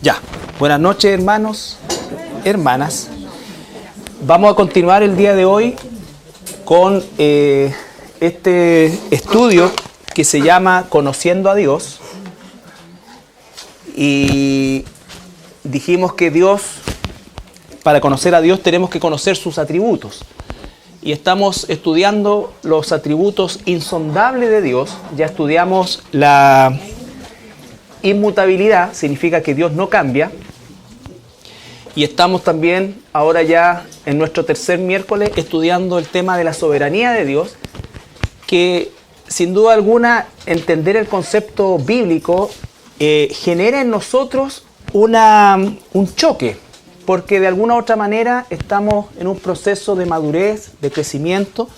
Ya, buenas noches hermanos, hermanas. Vamos a continuar el día de hoy con este estudio que se llama Conociendo a Dios. Y dijimos que para conocer a Dios tenemos que conocer sus atributos. Y estamos estudiando los atributos insondables de Dios. Ya estudiamos la inmutabilidad, significa que Dios no cambia. Y estamos también ahora ya en nuestro tercer miércoles estudiando el tema de la soberanía de Dios, que sin duda alguna entender el concepto bíblico genera en nosotros un choque, porque de alguna u otra manera estamos en un proceso de madurez, de crecimiento,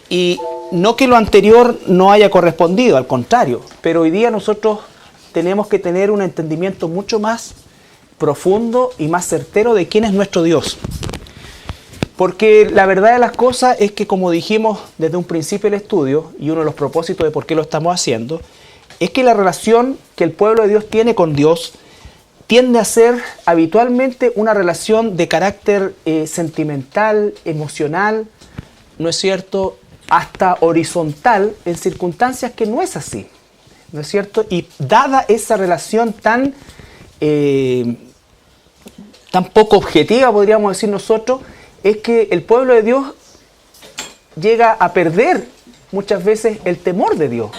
y no que lo anterior no haya correspondido, al contrario, pero hoy día nosotros tenemos que tener un entendimiento mucho más profundo y más certero de quién es nuestro Dios. Porque la verdad de las cosas es que, como dijimos desde un principio del estudio, y uno de los propósitos de por qué lo estamos haciendo, es que la relación que el pueblo de Dios tiene con Dios tiende a ser habitualmente una relación de carácter sentimental, emocional, ¿no es cierto?, hasta horizontal, en circunstancias que no es así, ¿no es cierto? Y dada esa relación tan poco objetiva, podríamos decir nosotros, es que el pueblo de Dios llega a perder muchas veces el temor de Dios.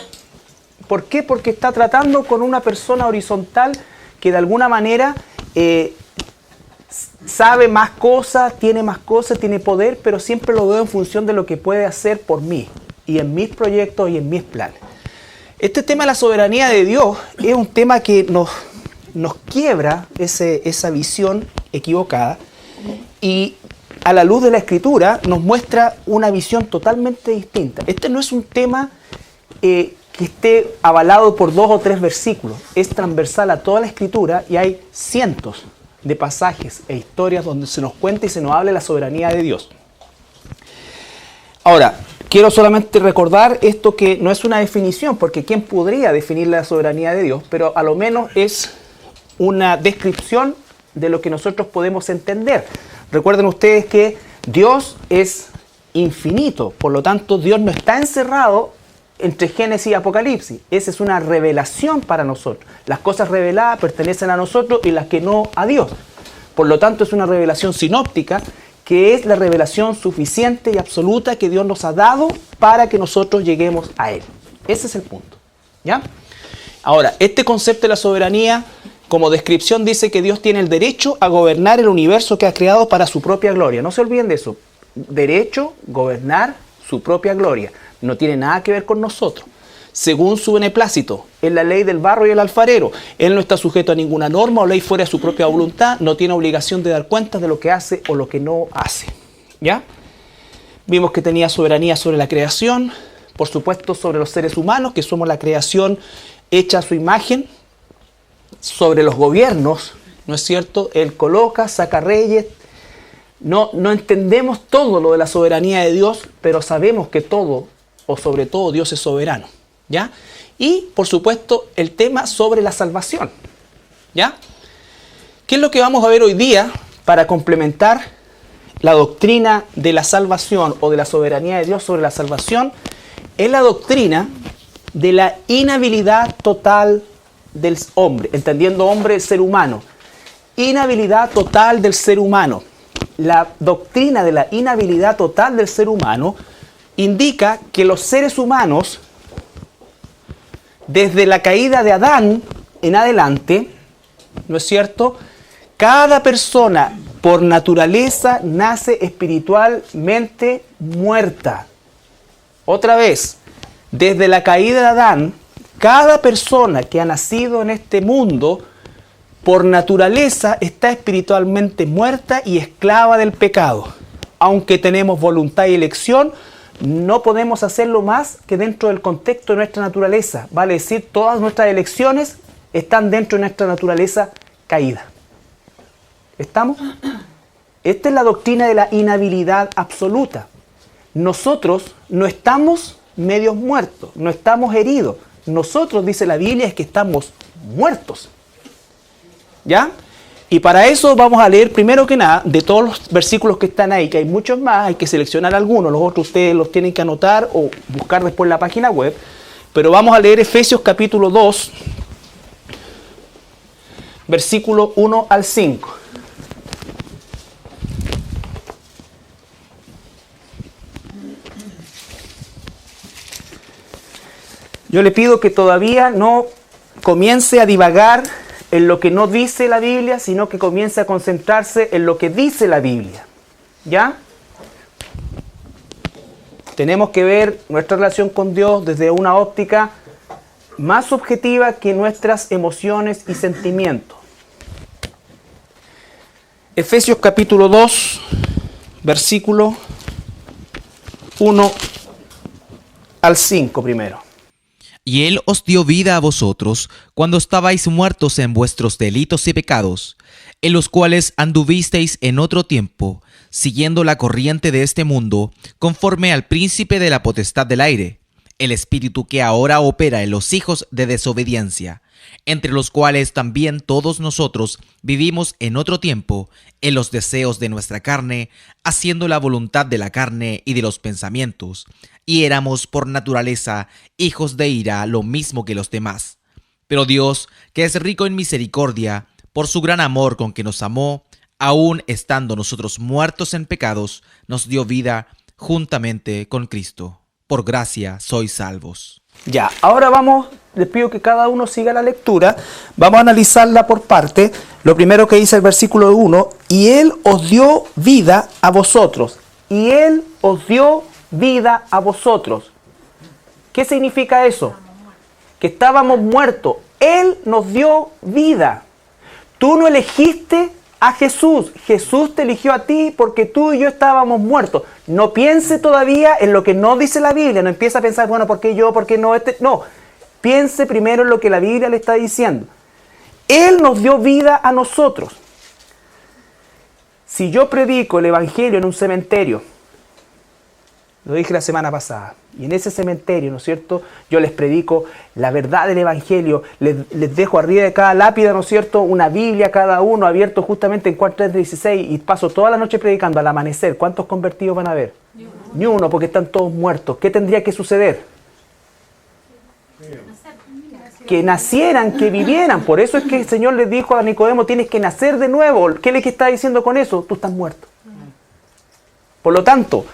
¿Por qué? Porque está tratando con una persona horizontal que de alguna manera sabe más cosas, tiene poder, pero siempre lo veo en función de lo que puede hacer por mí y en mis proyectos y en mis planes. Este tema de la soberanía de Dios es un tema que nos quiebra esa visión equivocada y a la luz de la Escritura nos muestra una visión totalmente distinta. Este no es un tema que esté avalado por 2 o 3 versículos, es transversal a toda la Escritura y hay cientos de pasajes e historias donde se nos cuenta y se nos habla de la soberanía de Dios. Ahora, quiero solamente recordar esto, que no es una definición, porque ¿quién podría definir la soberanía de Dios? Pero a lo menos es una descripción de lo que nosotros podemos entender. Recuerden ustedes que Dios es infinito, por lo tanto Dios no está encerrado entre Génesis y Apocalipsis. Esa es una revelación para nosotros. Las cosas reveladas pertenecen a nosotros y las que no a Dios. Por lo tanto es una revelación sinóptica, que es la revelación suficiente y absoluta que Dios nos ha dado para que nosotros lleguemos a Él. Ese es el punto, ¿ya? Ahora, este concepto de la soberanía, como descripción, dice que Dios tiene el derecho a gobernar el universo que ha creado para su propia gloria. No se olviden de eso. Derecho, gobernar su propia gloria. No tiene nada que ver con nosotros. Según su beneplácito, es la ley del barro y el alfarero. Él no está sujeto a ninguna norma o ley fuera de su propia voluntad. No tiene obligación de dar cuenta de lo que hace o lo que no hace. ¿Ya? Vimos que tenía soberanía sobre la creación, por supuesto sobre los seres humanos, que somos la creación hecha a su imagen, sobre los gobiernos, ¿no es cierto? Él coloca, saca reyes. No entendemos todo lo de la soberanía de Dios, pero sabemos que todo, o sobre todo, Dios es soberano, ¿ya? Y, por supuesto, el tema sobre la salvación, ¿ya? ¿Qué es lo que vamos a ver hoy día para complementar la doctrina de la salvación o de la soberanía de Dios sobre la salvación? Es la doctrina de la inhabilidad total del hombre, entendiendo hombre, el ser humano. Inhabilidad total del ser humano. La doctrina de la inhabilidad total del ser humano indica que los seres humanos, desde la caída de Adán en adelante, ¿no es cierto?, cada persona por naturaleza nace espiritualmente muerta. Otra vez, desde la caída de Adán, cada persona que ha nacido en este mundo, por naturaleza, está espiritualmente muerta y esclava del pecado. Aunque tenemos voluntad y elección, no podemos hacerlo más que dentro del contexto de nuestra naturaleza. Vale decir, todas nuestras elecciones están dentro de nuestra naturaleza caída. ¿Estamos? Esta es la doctrina de la inhabilidad absoluta. Nosotros no estamos medios muertos, no estamos heridos. Nosotros, dice la Biblia, es que estamos muertos. ¿Ya? Y para eso vamos a leer primero que nada, de todos los versículos que están ahí, que hay muchos más, hay que seleccionar algunos, los otros ustedes los tienen que anotar o buscar después en la página web, pero vamos a leer Efesios capítulo 2, versículo 1 al 5. Yo le pido que todavía no comience a divagar en lo que no dice la Biblia, sino que comience a concentrarse en lo que dice la Biblia. ¿Ya? Tenemos que ver nuestra relación con Dios desde una óptica más objetiva que nuestras emociones y sentimientos. Efesios capítulo 2, versículo 1 al 5 primero. Y Él os dio vida a vosotros cuando estabais muertos en vuestros delitos y pecados, en los cuales anduvisteis en otro tiempo, siguiendo la corriente de este mundo, conforme al príncipe de la potestad del aire, el espíritu que ahora opera en los hijos de desobediencia, entre los cuales también todos nosotros vivimos en otro tiempo, en los deseos de nuestra carne, haciendo la voluntad de la carne y de los pensamientos, y éramos por naturaleza hijos de ira, lo mismo que los demás. Pero Dios, que es rico en misericordia, por su gran amor con que nos amó, aun estando nosotros muertos en pecados, nos dio vida juntamente con Cristo. Por gracia sois salvos. Ya, ahora les pido que cada uno siga la lectura, vamos a analizarla por parte. Lo primero que dice el versículo 1, y Él os dio vida a vosotros, y Él os dio vida a vosotros. ¿Qué significa eso? Que estábamos muertos, Él nos dio vida. Tú no elegiste a Jesús, Jesús te eligió a ti porque tú y yo estábamos muertos. No piense todavía en lo que no dice la Biblia, no empieza a pensar, bueno, ¿por qué yo? ¿Por qué no este? No, piense primero en lo que la Biblia le está diciendo. Él nos dio vida a nosotros. Si yo predico el Evangelio en un cementerio, lo dije la semana pasada, y en ese cementerio, ¿no es cierto?, yo les predico la verdad del Evangelio, les dejo arriba de cada lápida, ¿no es cierto?, una Biblia cada uno, abierto justamente en Juan 3:16, y paso toda la noche predicando al amanecer. ¿Cuántos convertidos van a haber? Ni uno, porque están todos muertos. ¿Qué tendría que suceder? Que nacieran, que vivieran. Por eso es que el Señor les dijo a Nicodemo, tienes que nacer de nuevo. ¿Qué le está diciendo con eso? Tú estás muerto. Por lo tanto,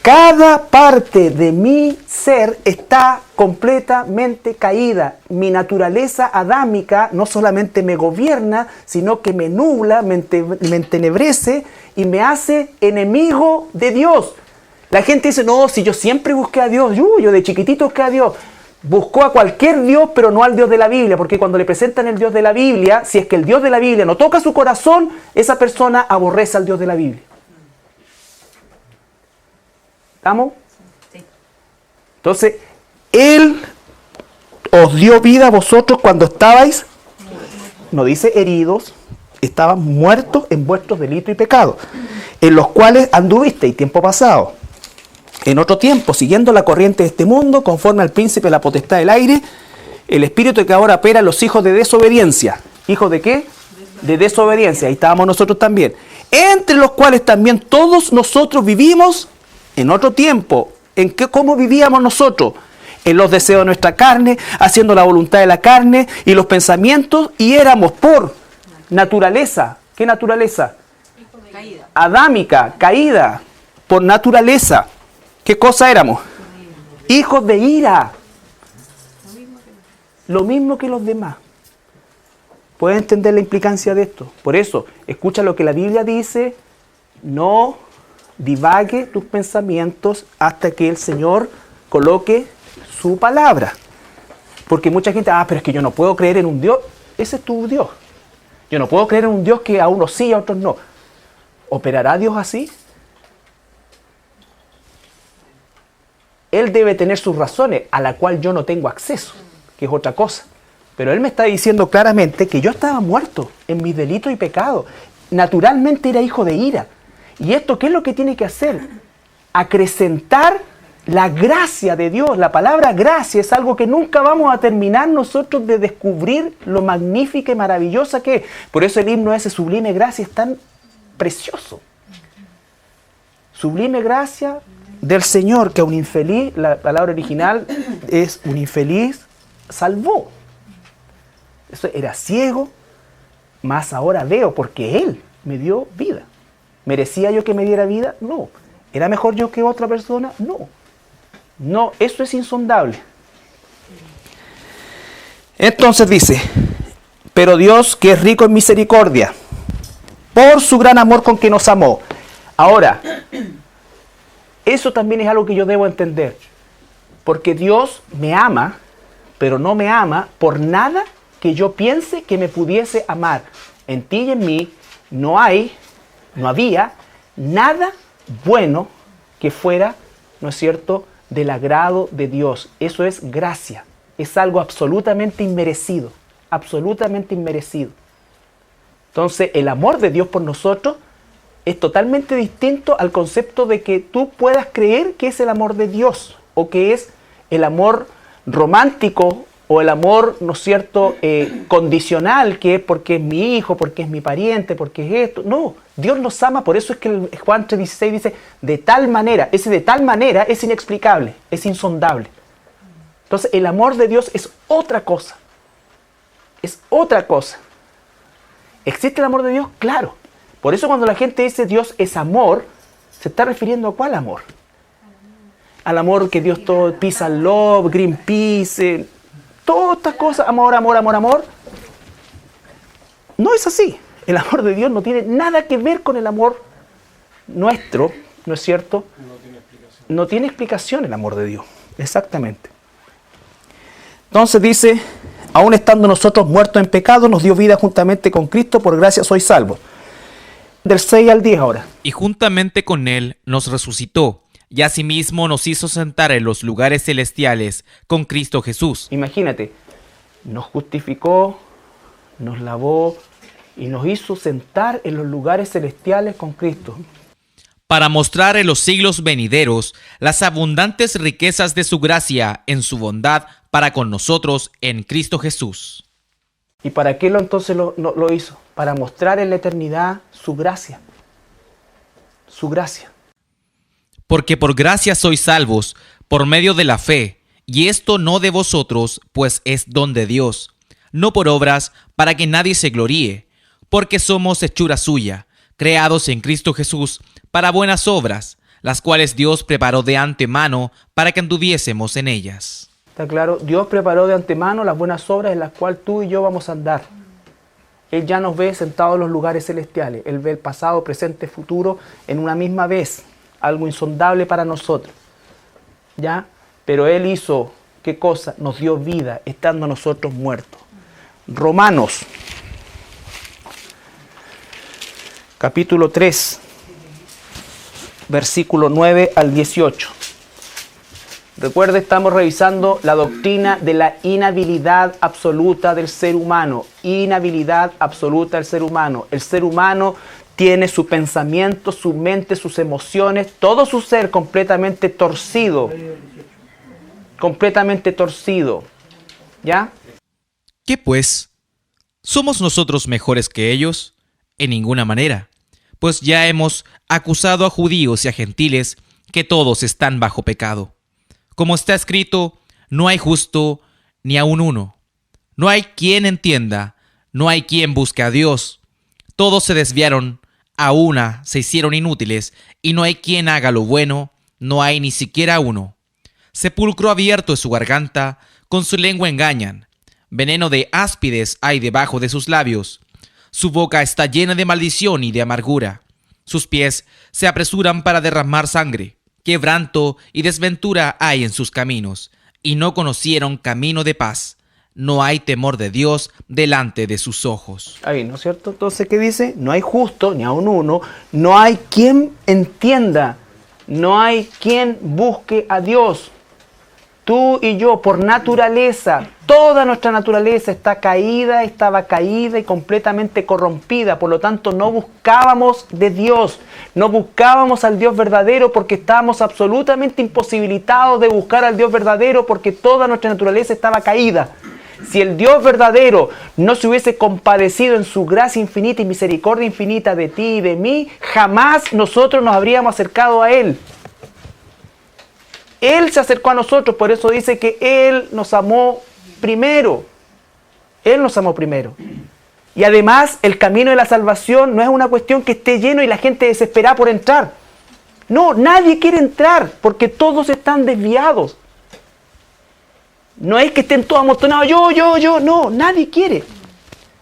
cada parte de mi ser está completamente caída. Mi naturaleza adámica no solamente me gobierna, sino que me nubla, me entenebrece y me hace enemigo de Dios. La gente dice, no, si yo siempre busqué a Dios, yo de chiquitito busqué a Dios. Buscó a cualquier Dios, pero no al Dios de la Biblia, porque cuando le presentan el Dios de la Biblia, si es que el Dios de la Biblia no toca su corazón, esa persona aborrece al Dios de la Biblia. ¿Estamos? Sí. Entonces, Él os dio vida a vosotros cuando estabais, no dice heridos, estaban muertos en vuestros delitos y pecados, en los cuales anduvisteis tiempo pasado, en otro tiempo, siguiendo la corriente de este mundo, conforme al príncipe de la potestad del aire, el espíritu que ahora opera en los hijos de desobediencia. ¿Hijos de qué? De desobediencia. Ahí estábamos nosotros también. Entre los cuales también todos nosotros vivimos en otro tiempo. ¿Cómo vivíamos nosotros? En los deseos de nuestra carne, haciendo la voluntad de la carne y los pensamientos, y éramos por naturaleza. ¿Qué naturaleza? Caída. Adámica, caída, por naturaleza. ¿Qué cosa éramos? Hijos de ira. Lo mismo que los demás. ¿Puedes entender la implicancia de esto? Por eso, escucha lo que la Biblia dice, no divague tus pensamientos hasta que el Señor coloque su palabra. Porque mucha gente, pero es que yo no puedo creer en un Dios. Ese es tu Dios. Yo no puedo creer en un Dios que a unos sí y a otros no. ¿Operará Dios así? Él debe tener sus razones, a la cual yo no tengo acceso, que es otra cosa. Pero Él me está diciendo claramente que yo estaba muerto en mis delitos y pecados. Naturalmente era hijo de ira. ¿Y esto qué es lo que tiene que hacer? Acrecentar la gracia de Dios, la palabra gracia es algo que nunca vamos a terminar nosotros de descubrir lo magnífica y maravillosa que es. Por eso el himno ese, Sublime Gracia, es tan precioso. Sublime gracia del Señor, que a un infeliz, la palabra original es un infeliz, salvó. Eso era ciego, mas ahora veo, porque Él me dio vida. ¿Merecía yo que me diera vida? No. ¿Era mejor yo que otra persona? No. No, eso es insondable. Entonces dice, pero Dios, que es rico en misericordia, por su gran amor con que nos amó. Ahora, eso también es algo que yo debo entender, porque Dios me ama, pero no me ama por nada que yo piense que me pudiese amar. En ti y en mí no había nada bueno que fuera, ¿no es cierto?, del agrado de Dios. Eso es gracia, es algo absolutamente inmerecido, absolutamente inmerecido. Entonces, el amor de Dios por nosotros es totalmente distinto al concepto de que tú puedas creer que es el amor de Dios, o que es el amor romántico, o el amor, ¿no es cierto?, condicional, que es porque es mi hijo, porque es mi pariente, porque es esto. No, Dios nos ama, por eso es que el Juan 3:16 dice, de tal manera, ese de tal manera es inexplicable, es insondable. Entonces, el amor de Dios es otra cosa, es otra cosa. ¿Existe el amor de Dios? Claro. Por eso cuando la gente dice Dios es amor, se está refiriendo a ¿cuál amor? Al amor que Dios todo, Peace and Love, Greenpeace, todas estas cosas, amor, amor, amor, amor. No es así. El amor de Dios no tiene nada que ver con el amor nuestro, ¿no es cierto? No tiene explicación el amor de Dios. Exactamente. Entonces dice, aún estando nosotros muertos en pecado, nos dio vida juntamente con Cristo, por gracia sois salvos. Del 6 al 10 ahora. Y juntamente con Él nos resucitó, y asimismo nos hizo sentar en los lugares celestiales con Cristo Jesús. Imagínate, nos justificó, nos lavó y nos hizo sentar en los lugares celestiales con Cristo. Para mostrar en los siglos venideros las abundantes riquezas de su gracia en su bondad para con nosotros en Cristo Jesús. ¿Y para qué entonces lo hizo? Para mostrar en la eternidad su gracia. Su gracia. Porque por gracia sois salvos, por medio de la fe, y esto no de vosotros, pues es don de Dios, no por obras, para que nadie se gloríe, porque somos hechura suya, creados en Cristo Jesús, para buenas obras, las cuales Dios preparó de antemano para que anduviésemos en ellas. ¿Está claro? Dios preparó de antemano las buenas obras en las cuales tú y yo vamos a andar. Él ya nos ve sentados en los lugares celestiales. Él ve el pasado, presente, futuro en una misma vez. Algo insondable para nosotros. ¿Ya? Pero Él hizo, ¿qué cosa? Nos dio vida estando nosotros muertos. Romanos, capítulo 3, versículo 9 al 18. Recuerde, estamos revisando la doctrina de la inhabilidad absoluta del ser humano. Inhabilidad absoluta del ser humano. El ser humano tiene su pensamiento, su mente, sus emociones, todo su ser completamente torcido. Completamente torcido. ¿Ya? ¿Qué pues? ¿Somos nosotros mejores que ellos? En ninguna manera. Pues ya hemos acusado a judíos y a gentiles que todos están bajo pecado. Como está escrito, no hay justo ni aun uno. No hay quien entienda, no hay quien busque a Dios. Todos se desviaron, a una se hicieron inútiles, y no hay quien haga lo bueno, no hay ni siquiera uno. Sepulcro abierto es su garganta, con su lengua engañan. Veneno de áspides hay debajo de sus labios. Su boca está llena de maldición y de amargura. Sus pies se apresuran para derramar sangre. Quebranto y desventura hay en sus caminos, y no conocieron camino de paz. No hay temor de Dios delante de sus ojos. Ahí, ¿no es cierto? Entonces, ¿qué dice? No hay justo, ni aun uno. No hay quien entienda. No hay quien busque a Dios. Tú y yo, por naturaleza, toda nuestra naturaleza estaba caída y completamente corrompida. Por lo tanto, no buscábamos de Dios, no buscábamos al Dios verdadero porque estábamos absolutamente imposibilitados de buscar al Dios verdadero porque toda nuestra naturaleza estaba caída. Si el Dios verdadero no se hubiese compadecido en su gracia infinita y misericordia infinita de ti y de mí, jamás nosotros nos habríamos acercado a Él. Él se acercó a nosotros, por eso dice que Él nos amó primero. Él nos amó primero. Y además, el camino de la salvación no es una cuestión que esté lleno y la gente desespera por entrar. No, nadie quiere entrar porque todos están desviados. No es que estén todos amontonados, yo, no, nadie quiere.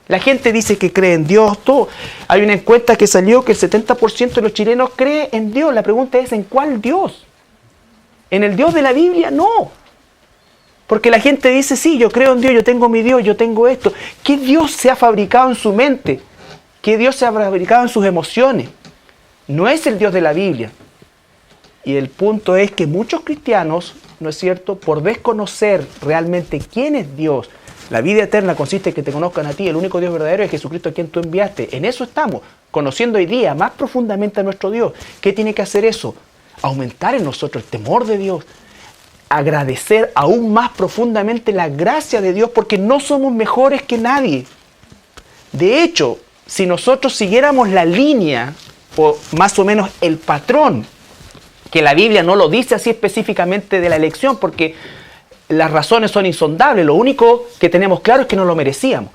La gente dice que cree en Dios, todo. Hay una encuesta que salió que el 70% de los chilenos cree en Dios. La pregunta es, ¿en cuál Dios? ¿En el Dios de la Biblia? No. Porque la gente dice, sí, yo creo en Dios, yo tengo mi Dios, yo tengo esto. ¿Qué Dios se ha fabricado en su mente? ¿Qué Dios se ha fabricado en sus emociones? No es el Dios de la Biblia. Y el punto es que muchos cristianos, ¿no es cierto?, por desconocer realmente quién es Dios, la vida eterna consiste en que te conozcan a ti, el único Dios verdadero es Jesucristo a quien tú enviaste. En eso estamos, conociendo hoy día más profundamente a nuestro Dios. ¿Qué tiene que hacer eso? Aumentar en nosotros el temor de Dios, agradecer aún más profundamente la gracia de Dios, porque no somos mejores que nadie. De hecho, si nosotros siguiéramos la línea, o más o menos el patrón, que la Biblia no lo dice así específicamente de la elección, porque las razones son insondables, lo único que tenemos claro es que no lo merecíamos.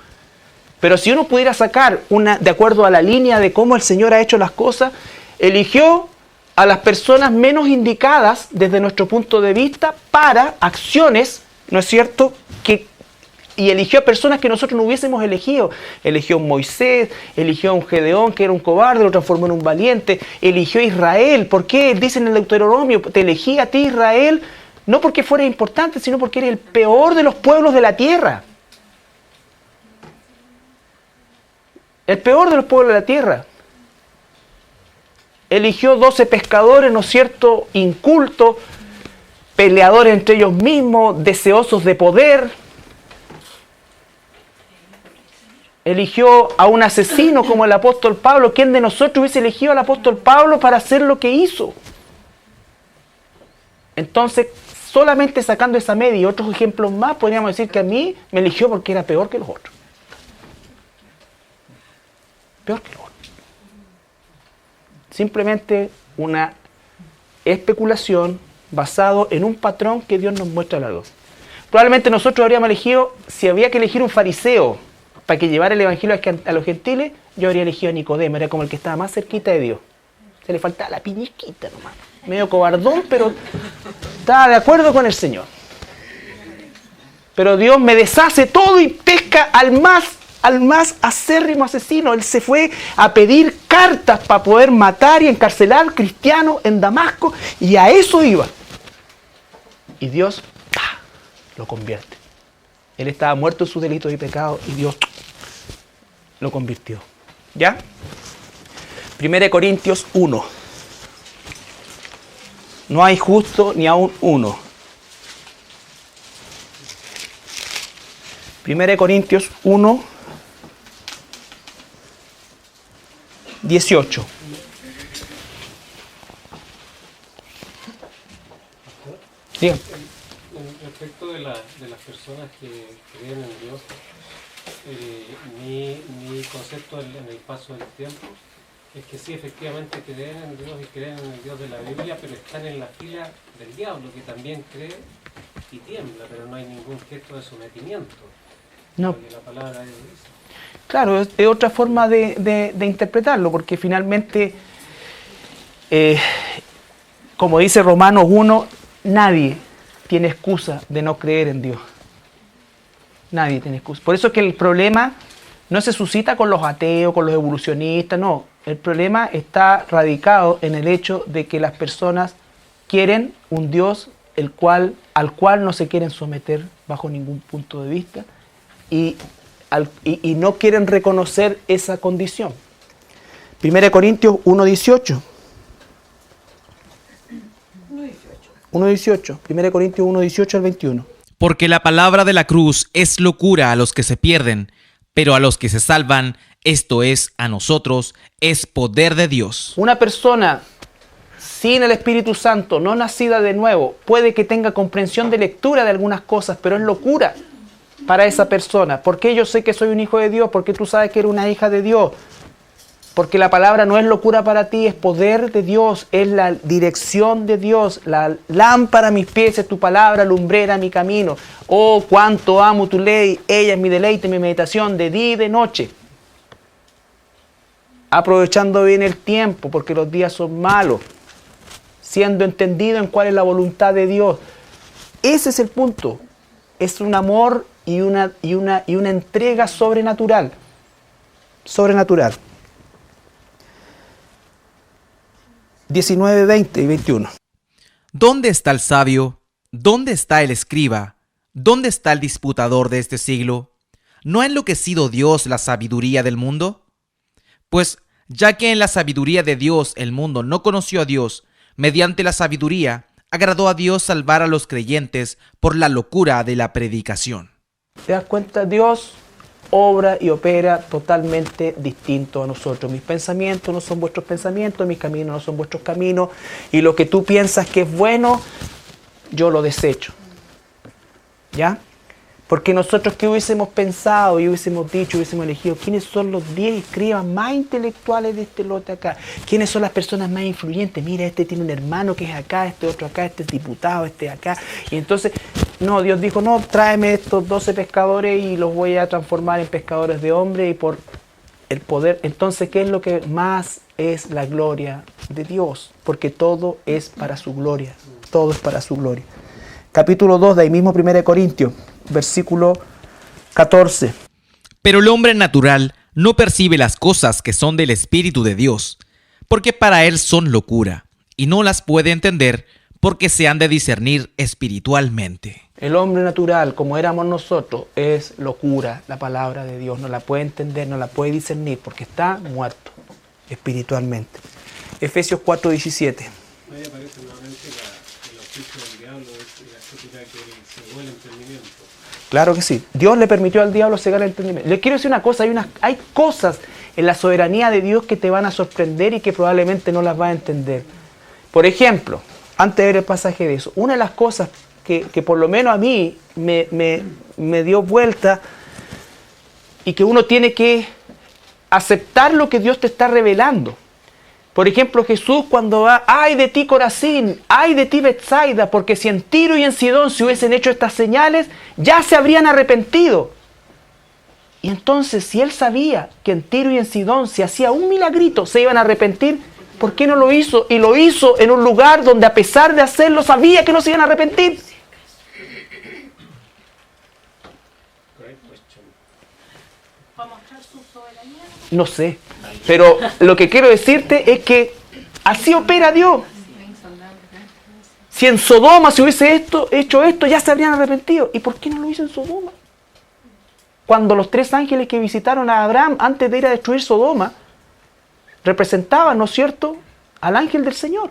Pero si uno pudiera sacar de acuerdo a la línea de cómo el Señor ha hecho las cosas, eligió a las personas menos indicadas desde nuestro punto de vista para acciones, ¿no es cierto?, y eligió a personas que nosotros no hubiésemos elegido. Eligió a un Moisés, eligió a un Gedeón que era un cobarde, lo transformó en un valiente, eligió a Israel. ¿Por qué? Dice en el Deuteronomio, te elegí a ti, Israel, no porque fueras importante, sino porque eres el peor de los pueblos de la tierra. El peor de los pueblos de la tierra. Eligió 12 pescadores, ¿no es cierto?, incultos, peleadores entre ellos mismos, deseosos de poder. Eligió a un asesino como el apóstol Pablo. ¿Quién de nosotros hubiese elegido al apóstol Pablo para hacer lo que hizo? Entonces, solamente sacando esa media y otros ejemplos más, podríamos decir que a mí me eligió porque era peor que los otros. Peor que los otros. Simplemente una especulación basado en un patrón que Dios nos muestra a la luz. Probablemente nosotros habríamos elegido, si había que elegir un fariseo para que llevara el evangelio a los gentiles, yo habría elegido a Nicodemo, era como el que estaba más cerquita de Dios. Se le faltaba la piñiquita nomás. Medio cobardón, pero estaba de acuerdo con el Señor. Pero Dios me deshace todo y pesca al más acérrimo asesino. Él se fue a pedir cartas para poder matar y encarcelar cristianos en Damasco, y a eso iba. Y Dios lo convierte. Él estaba muerto en sus delitos y pecados y Dios lo convirtió. ¿Ya? 1 Corintios 1. No hay justo ni aún uno. 1 Corintios 1, 18. Diga. Respecto de las personas que creen en Dios, mi concepto en el paso del tiempo es que sí, efectivamente creen en Dios y creen en el Dios de la Biblia, pero están en la fila del diablo, que también cree y tiembla, pero no hay ningún gesto de sometimiento. No. Porque la palabra de Dios dice. Claro, es otra forma de interpretarlo, porque finalmente, como dice Romanos 1, nadie tiene excusa de no creer en Dios. Nadie tiene excusa. Por eso es que el problema no se suscita con los ateos, con los evolucionistas, no. El problema está radicado en el hecho de que las personas quieren un Dios al cual no se quieren someter bajo ningún punto de vista y no quieren reconocer esa condición. 1 Corintios 1:18. 1:18. 1 Corintios 1:18 al 21. Porque la palabra de la cruz es locura a los que se pierden, pero a los que se salvan, esto es, a nosotros, es poder de Dios. Una persona sin el Espíritu Santo, no nacida de nuevo, puede que tenga comprensión de lectura de algunas cosas, pero es locura para esa persona. ¿Por qué yo sé que soy un hijo de Dios? Porque tú sabes que eres una hija de Dios. Porque la palabra no es locura para ti, es poder de Dios, es la dirección de Dios. La lámpara a mis pies es tu palabra, lumbrera mi camino. Oh, cuánto amo tu ley, ella es mi deleite, mi meditación de día y de noche. Aprovechando bien el tiempo, porque los días son malos. Siendo entendido en cuál es la voluntad de Dios. Ese es el punto. Es un amor y una entrega sobrenatural. Sobrenatural. 19, 20 y 21. ¿Dónde está el sabio? ¿Dónde está el escriba? ¿Dónde está el disputador de este siglo? ¿No ha enloquecido Dios la sabiduría del mundo? Pues, ya que en la sabiduría de Dios el mundo no conoció a Dios, mediante la sabiduría agradó a Dios salvar a los creyentes por la locura de la predicación. ¿Te das cuenta? Dios obra y opera totalmente distinto a nosotros. Mis pensamientos no son vuestros pensamientos, mis caminos no son vuestros caminos, y lo que tú piensas que es bueno, yo lo desecho. ¿Ya? Porque nosotros, ¿qué hubiésemos pensado y hubiésemos dicho, hubiésemos elegido? ¿Quiénes son los 10 escribas más intelectuales de este lote acá? ¿Quiénes son las personas más influyentes? Mira, este tiene un hermano que es acá, este otro acá, este es diputado, este acá. Y entonces, no, Dios dijo, no, tráeme estos 12 pescadores y los voy a transformar en pescadores de hombres y por el poder. Entonces, ¿qué es lo que más es la gloria de Dios? Porque todo es para su gloria. Todo es para su gloria. Capítulo 2 de ahí mismo 1 Corintios, versículo 14. Pero el hombre natural no percibe las cosas que son del Espíritu de Dios, porque para él son locura, y no las puede entender porque se han de discernir espiritualmente. El hombre natural, como éramos nosotros, es locura. La palabra de Dios no la puede entender, no la puede discernir, porque está muerto espiritualmente. Efesios 4:17. Ahí aparece nuevamente el oficio del diablo, la estética que cegó el entendimiento. Claro que sí. Dios le permitió al diablo cegar el entendimiento. Le quiero decir una cosa, hay cosas en la soberanía de Dios que te van a sorprender y que probablemente no las vas a entender. Por ejemplo, antes de ver el pasaje de eso, una de las cosas que por lo menos a mí me dio vuelta y que uno tiene que aceptar lo que Dios te está revelando. Por ejemplo, Jesús cuando va, ¡ay de ti Corazín! ¡Ay de ti Betsaida! Porque si en Tiro y en Sidón se hubiesen hecho estas señales, ya se habrían arrepentido. Y entonces, si él sabía que en Tiro y en Sidón se hacía un milagrito, se iban a arrepentir, ¿por qué no lo hizo? Y lo hizo en un lugar donde a pesar de hacerlo, sabía que no se iban a arrepentir. No sé, pero lo que quiero decirte es que así opera Dios. Si en Sodoma se hubiese hecho esto, ya se habrían arrepentido. ¿Y por qué no lo hizo en Sodoma? Cuando los 3 ángeles que visitaron a Abraham antes de ir a destruir Sodoma, representaban, ¿no es cierto?, al ángel del Señor.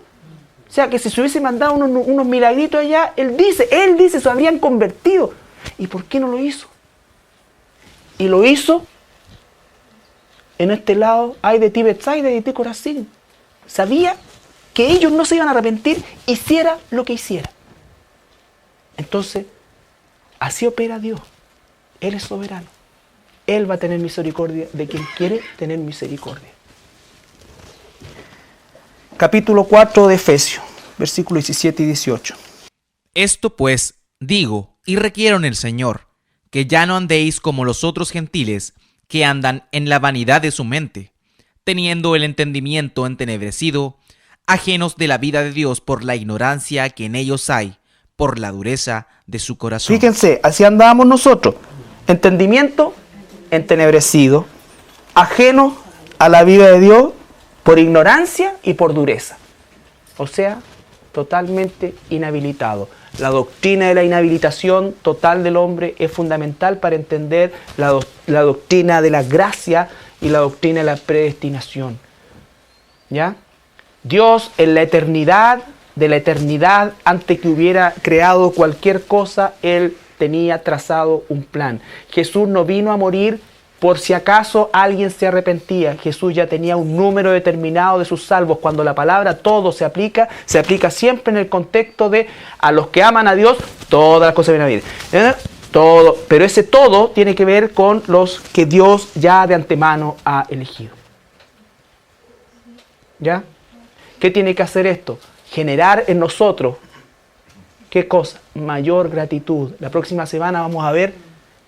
O sea, que si se hubiese mandado unos milagritos allá, él dice, se habrían convertido. ¿Y por qué no lo hizo? Y lo hizo en este lado, ay de ti Betsaida y de ti Corazín. Sabía que ellos no se iban a arrepentir, hiciera lo que hiciera. Entonces, así opera Dios. Él es soberano. Él va a tener misericordia de quien quiere tener misericordia. Capítulo 4 de Efesios, versículos 17 y 18. Esto pues digo y requiero en el Señor, que ya no andéis como los otros gentiles, que andan en la vanidad de su mente, teniendo el entendimiento entenebrecido, ajenos de la vida de Dios por la ignorancia que en ellos hay, por la dureza de su corazón. Fíjense, así andábamos nosotros. Entendimiento entenebrecido, ajeno a la vida de Dios por ignorancia y por dureza. O sea, totalmente inhabilitado. La doctrina de la inhabilitación total del hombre es fundamental para entender la doctrina de la gracia y la doctrina de la predestinación. ¿Ya? Dios en la eternidad de la eternidad, antes que hubiera creado cualquier cosa, Él tenía trazado un plan. Jesús no vino a morir por si acaso alguien se arrepentía. Jesús ya tenía un número determinado de sus salvos. Cuando la palabra todo se aplica siempre en el contexto de a los que aman a Dios, todas las cosas vienen a vivir. Todo, pero ese todo tiene que ver con los que Dios ya de antemano ha elegido. ¿Ya? ¿Qué tiene que hacer esto? Generar en nosotros, ¿qué cosa? Mayor gratitud. La próxima semana vamos a ver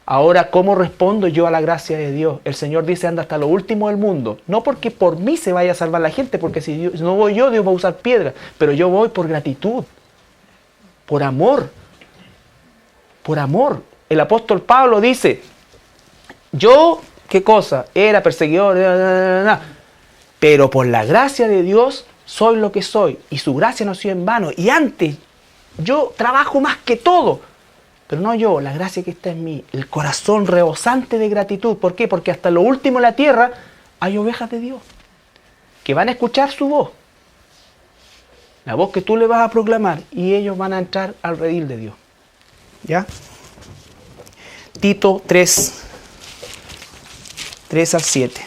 ahora cómo respondo yo a la gracia de Dios. El Señor dice, anda hasta lo último del mundo. No porque por mí se vaya a salvar la gente, porque si no voy yo, Dios va a usar piedra. Pero yo voy por gratitud, por amor. Por amor. El apóstol Pablo dice, yo, ¿qué cosa? Era perseguidor, pero por la gracia de Dios soy lo que soy. Y su gracia no ha sido en vano. Y antes, yo trabajo más que todo. Pero no yo, la gracia que está en mí. El corazón rebosante de gratitud. ¿Por qué? Porque hasta lo último en la tierra hay ovejas de Dios. Que van a escuchar su voz. La voz que tú le vas a proclamar. Y ellos van a entrar al redil de Dios. ¿Ya? Tito 3 al 7.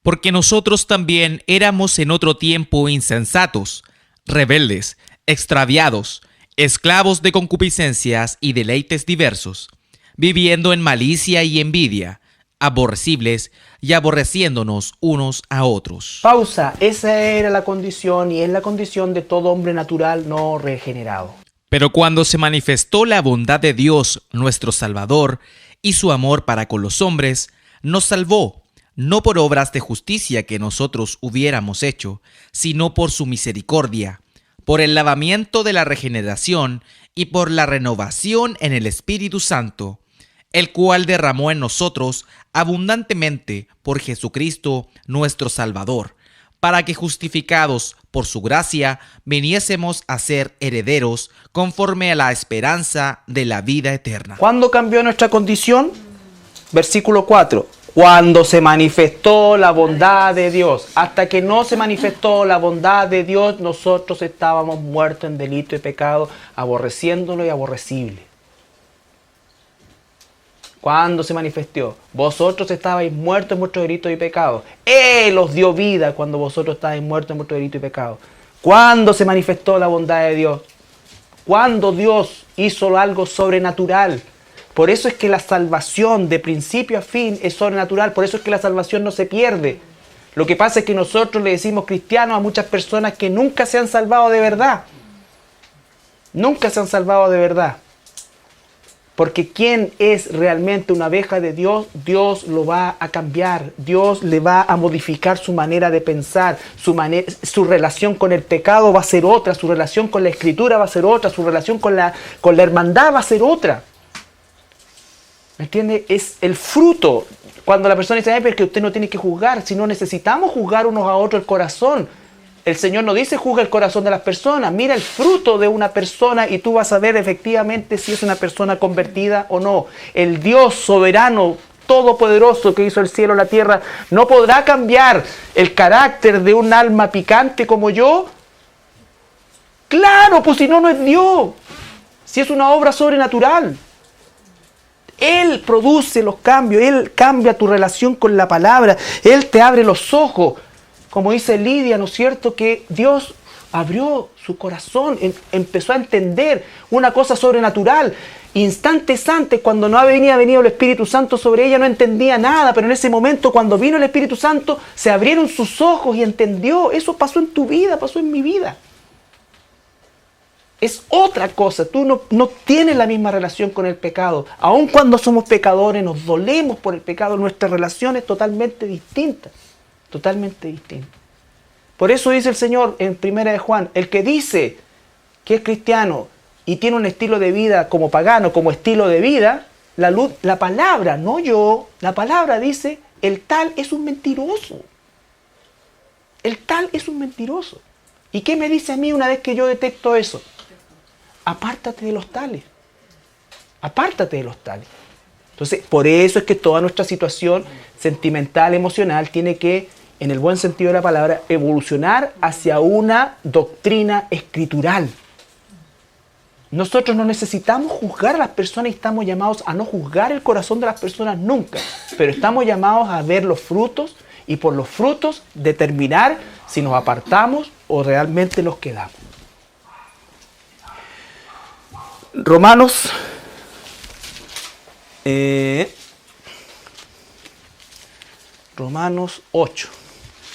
Porque nosotros también éramos en otro tiempo insensatos, rebeldes, extraviados, esclavos de concupiscencias y deleites diversos, viviendo en malicia y envidia, aborrecibles y aborreciéndonos unos a otros. Pausa. Esa era la condición y es la condición de todo hombre natural no regenerado. Pero cuando se manifestó la bondad de Dios, nuestro Salvador, y su amor para con los hombres, nos salvó, no por obras de justicia que nosotros hubiéramos hecho, sino por su misericordia, por el lavamiento de la regeneración y por la renovación en el Espíritu Santo, el cual derramó en nosotros abundantemente por Jesucristo nuestro Salvador, para que justificados por su gracia viniésemos a ser herederos conforme a la esperanza de la vida eterna. ¿Cuándo cambió nuestra condición? Versículo 4. Cuando se manifestó la bondad de Dios. Hasta que no se manifestó la bondad de Dios, nosotros estábamos muertos en delito y pecado, aborreciéndolo y aborrecible. ¿Cuándo se manifestó? Vosotros estabais muertos en vuestros delitos y pecados. Él os dio vida cuando vosotros estabais muertos en vuestros delitos y pecados. ¿Cuándo se manifestó la bondad de Dios? Cuando Dios hizo algo sobrenatural. Por eso es que la salvación de principio a fin es sobrenatural. Por eso es que la salvación no se pierde. Lo que pasa es que nosotros le decimos cristianos a muchas personas que nunca se han salvado de verdad. Nunca se han salvado de verdad. Porque quien es realmente una oveja de Dios, Dios lo va a cambiar. Dios le va a modificar su manera de pensar. Su relación con el pecado va a ser otra. Su relación con la Escritura va a ser otra. Su relación con la hermandad va a ser otra. ¿Me entiende? Es el fruto. Cuando la persona dice, pero es que usted no tiene que juzgar. Si no necesitamos juzgar unos a otros el corazón. El Señor no dice juzga el corazón de las personas. Mira el fruto de una persona y tú vas a ver efectivamente si es una persona convertida o no. El Dios soberano, todopoderoso que hizo el cielo y la tierra, no podrá cambiar el carácter de un alma picante como yo. Claro, pues si no, no es Dios. Si es una obra sobrenatural. Él produce los cambios. Él cambia tu relación con la palabra. Él te abre los ojos. Como dice Lidia, ¿no es cierto? Que Dios abrió su corazón, empezó a entender una cosa sobrenatural. Instantes antes, cuando no había venido el Espíritu Santo sobre ella, no entendía nada, pero en ese momento, cuando vino el Espíritu Santo, se abrieron sus ojos y entendió. Eso pasó en tu vida, pasó en mi vida. Es otra cosa, tú no tienes la misma relación con el pecado. Aun cuando somos pecadores, nos dolemos por el pecado, nuestra relación es totalmente distinta. Totalmente distinto. Por eso dice el Señor en 1 de Juan, el que dice que es cristiano y tiene un estilo de vida como pagano, como estilo de vida, la palabra, no yo, la palabra dice, el tal es un mentiroso. El tal es un mentiroso. ¿Y qué me dice a mí una vez que yo detecto eso? Apártate de los tales. Apártate de los tales. Entonces, por eso es que toda nuestra situación sentimental, emocional, tiene que en el buen sentido de la palabra, evolucionar hacia una doctrina escritural. Nosotros no necesitamos juzgar a las personas y estamos llamados a no juzgar el corazón de las personas nunca, pero estamos llamados a ver los frutos y por los frutos determinar si nos apartamos o realmente nos quedamos. Romanos Romanos 8.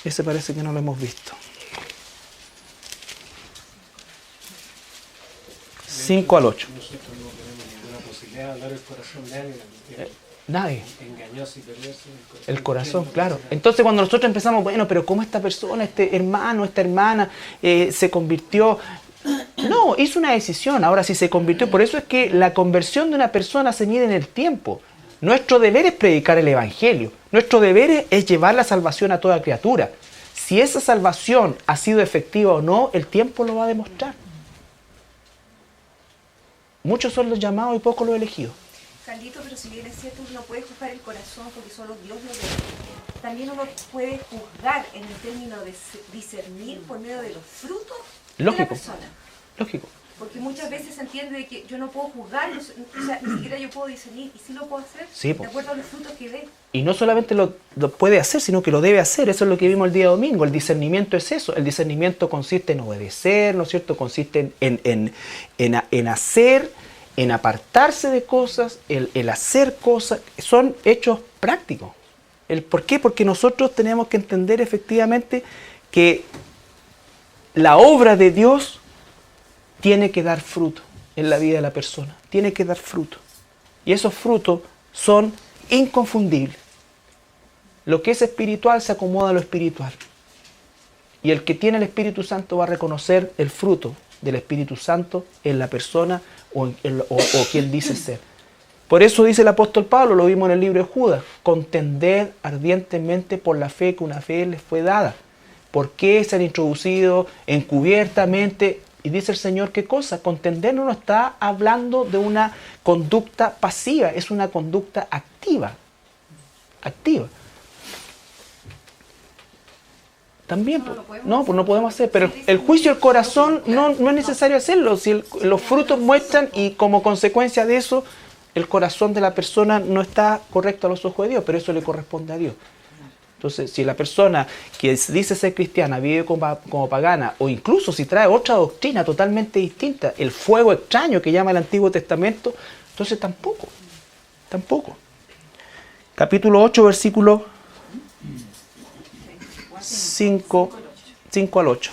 Ese parece que no lo hemos visto. 5 al 8. Nosotros no tenemos ninguna posibilidad de hablar el corazón de alguien. Nadie. Engañoso y perverso. El corazón, claro. Entonces cuando nosotros empezamos, bueno, pero ¿cómo esta persona, este hermano, esta hermana se convirtió? No, hizo una decisión, ahora sí se convirtió. Por eso es que la conversión de una persona se mide en el tiempo. Nuestro deber es predicar el Evangelio. Nuestro deber es llevar la salvación a toda criatura. Si esa salvación ha sido efectiva o no, el tiempo lo va a demostrar. Muchos son los llamados y pocos los elegidos. Carlito, pero si bien es cierto, uno puede juzgar el corazón porque solo Dios lo ve. También uno puede juzgar en el término de discernir por medio de los frutos de la persona. Lógico. Porque muchas veces se entiende de que yo no puedo juzgar, o sea, ni siquiera yo puedo discernir, y sí lo puedo hacer Sí, de acuerdo a los frutos que ve. Y no solamente lo puede hacer, sino que lo debe hacer. Eso es lo que vimos el día domingo. El discernimiento es eso. El discernimiento consiste en obedecer, ¿no es cierto? Consiste en hacer, en apartarse de cosas, el hacer cosas. Son hechos prácticos. ¿Por qué? Porque nosotros tenemos que entender efectivamente que la obra de Dios tiene que dar fruto en la vida de la persona. Tiene que dar fruto. Y esos frutos son inconfundibles. Lo que es espiritual se acomoda a lo espiritual. Y el que tiene el Espíritu Santo va a reconocer el fruto del Espíritu Santo en la persona o quien dice ser. Por eso dice el apóstol Pablo, lo vimos en el libro de Judas, contended ardientemente por la fe que una fe les fue dada. ¿Por qué se han introducido encubiertamente? Y dice el Señor, ¿qué cosa? Contender no está hablando de una conducta pasiva, es una conducta activa. Activa. También, no podemos hacer, pero el juicio del corazón no es necesario hacerlo. Si los frutos muestran y como consecuencia de eso, el corazón de la persona no está correcto a los ojos de Dios, pero eso le corresponde a Dios. Entonces, si la persona que dice ser cristiana vive como pagana, o incluso si trae otra doctrina totalmente distinta, el fuego extraño que llama el Antiguo Testamento, entonces tampoco. Capítulo 8, versículo 5 al 8.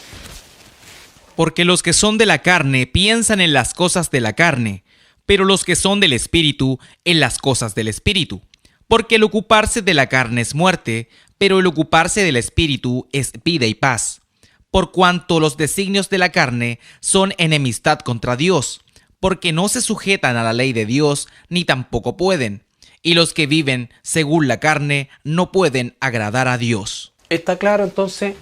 Porque los que son de la carne piensan en las cosas de la carne, pero los que son del Espíritu en las cosas del Espíritu. Porque el ocuparse de la carne es muerte, pero el ocuparse del Espíritu es vida y paz. Por cuanto los designios de la carne son enemistad contra Dios, porque no se sujetan a la ley de Dios, ni tampoco pueden. Y los que viven según la carne no pueden agradar a Dios. Está claro entonces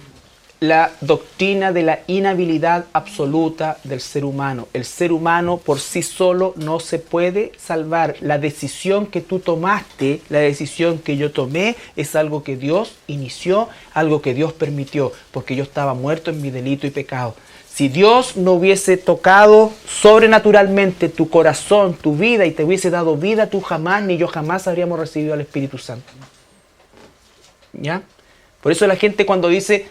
la doctrina de la inhabilidad absoluta del ser humano. El ser humano por sí solo no se puede salvar. La decisión que tú tomaste, la decisión que yo tomé, es algo que Dios inició, algo que Dios permitió, porque yo estaba muerto en mi delito y pecado. Si Dios no hubiese tocado sobrenaturalmente tu corazón, tu vida, y te hubiese dado vida, tú jamás ni yo jamás habríamos recibido al Espíritu Santo. ¿Ya? Por eso la gente cuando dice,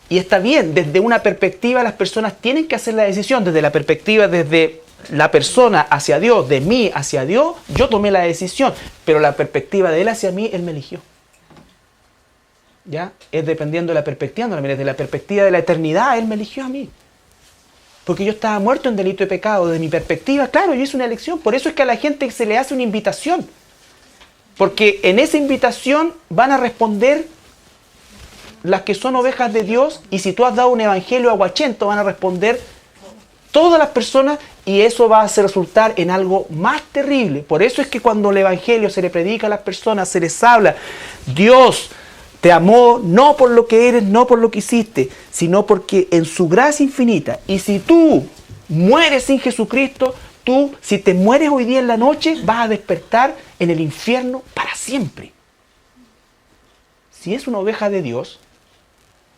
y está bien, desde una perspectiva las personas tienen que hacer la decisión, desde la perspectiva, desde la persona hacia Dios, de mí hacia Dios, yo tomé la decisión, pero la perspectiva de Él hacia mí, Él me eligió. ¿Ya? Es dependiendo de la perspectiva, desde la perspectiva de la eternidad, Él me eligió a mí. Porque yo estaba muerto en delito y pecado. Desde mi perspectiva, claro, yo hice una elección. Por eso es que a la gente se le hace una invitación. Porque en esa invitación van a responder las que son ovejas de Dios, y si tú has dado un evangelio aguachento, van a responder todas las personas, y eso va a resultar en algo más terrible. Por eso es que cuando el evangelio se le predica a las personas, se les habla, Dios te amó no por lo que eres, no por lo que hiciste, sino porque en su gracia infinita. Y si tú mueres sin Jesucristo, tú, si te mueres hoy día en la noche, vas a despertar en el infierno para siempre. Si es una oveja de Dios,